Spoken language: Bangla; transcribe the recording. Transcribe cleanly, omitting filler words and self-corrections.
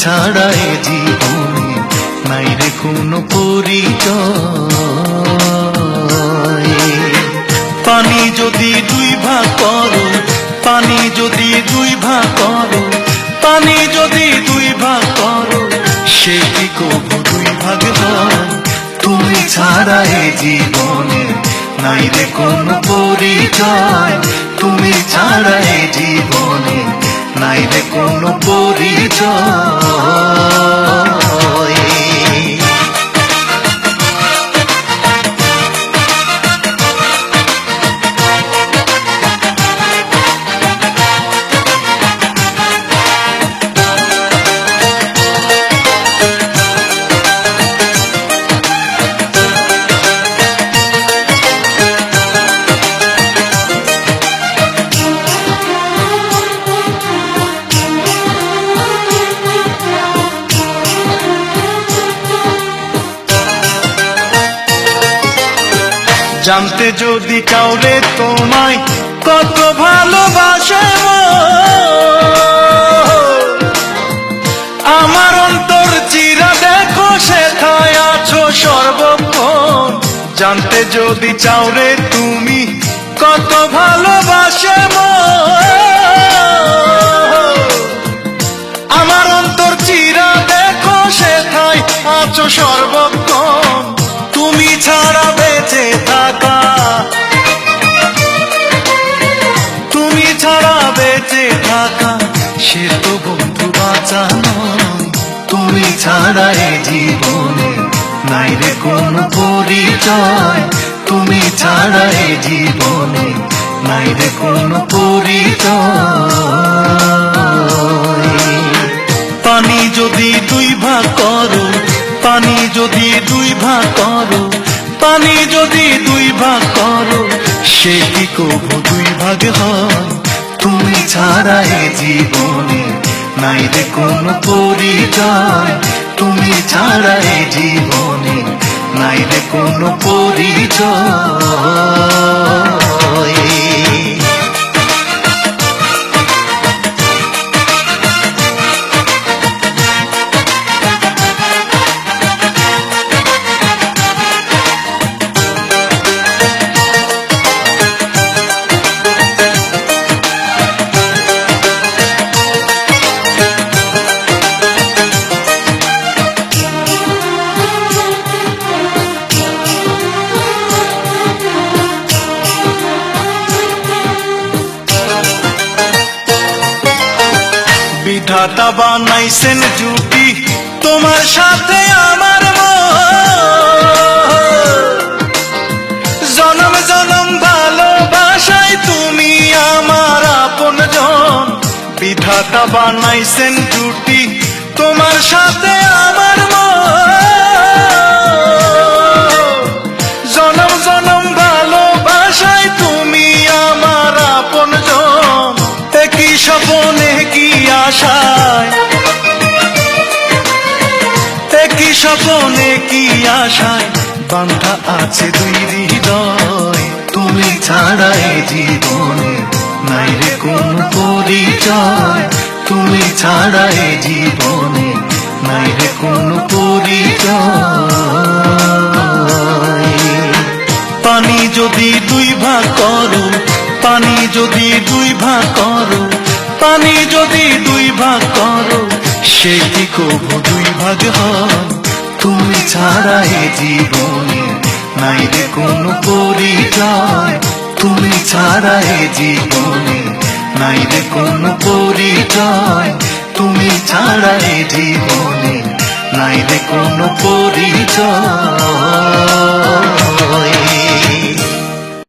ছাড়া এ জীবনে নাই রে কোনো পরিচয়। পানি যদি দুই ভাগ করো, পানি যদি দুই ভাগ করো, পানি যদি দুই ভাগ করো, সে কি কবু দুই ভাগ হয়? তুমি ছাড়া এ জীবনে নাই রে কোনো পরিচয়। তুমি ছাড়া এ জীবনে নাই রে কোনো পরিচয়। জানতে যদি চাও রে তোমায় কত ভালোবাসে আমার অন্তর চিরা দেখো সেথায় আছো সর্বক্ষণ। জানতে যদি চাও রে তুমি কত ভালোবাসে আমার অন্তর চিরা দেখো সেথায় আছো সর্বক্ষণ। তুমি ছাড়া বেঁচে থাকা, তুমি ছাড়া বেঁচে থাকা সে তো বন্ধু বাঁচানো। তুমি ছাড়া এ জীবনে নাই রে কোনো পরিচয়। তুমি ছাড়া এ জীবনে নাই রে কোনো পরিচয়। পানি যদি দুই ভাগ করো, পানি যদি দুই ভাগ করো, পানি যদি দুই ভাগ করো, সে কি কবু দুই ভাগ হয়? তুমি ছাড়া এ জীবনে নাই রে কোনো পরিচয়। তুমি ছাড়া এ জীবনে নাই রে কোনো পরিচয়। বিধাতা বানাইছেন জুটি তোমার সাথে আমার জনম জনম ভালোবাসায় তুমি আমার আপনজন। বিধাতা বানাইছেন জুটি তোমার সাথে আমার জনম জনম ভালোবাসায় তুমি আমার আপনজন। একই স্বপনে কি আশায়, একই স্বপনে কি আশায় বান্ধা আছে দুই হৃদয়। তুমি ছাড়া এ জীবনে নাই রে কোনো পরিচয়। তুমি ছাড়া এ জীবনে নাই রে কোনো পরিচয়। পানি যদি দুই ভাগ করো, পানি যদি দুই ভাগ করো, পানি যদি দুই ভাগ করো, সে কি কবু দুই ভাগ হয়? তুমি ছাড়া এ জীবনে নাই রে কোনো পরিচয়। তুমি ছাড়া এ জীবনে নাই রে কোনো পরিচয়। তুমি ছাড়া এ জীবনে নাই রে কোনো পরিচয়।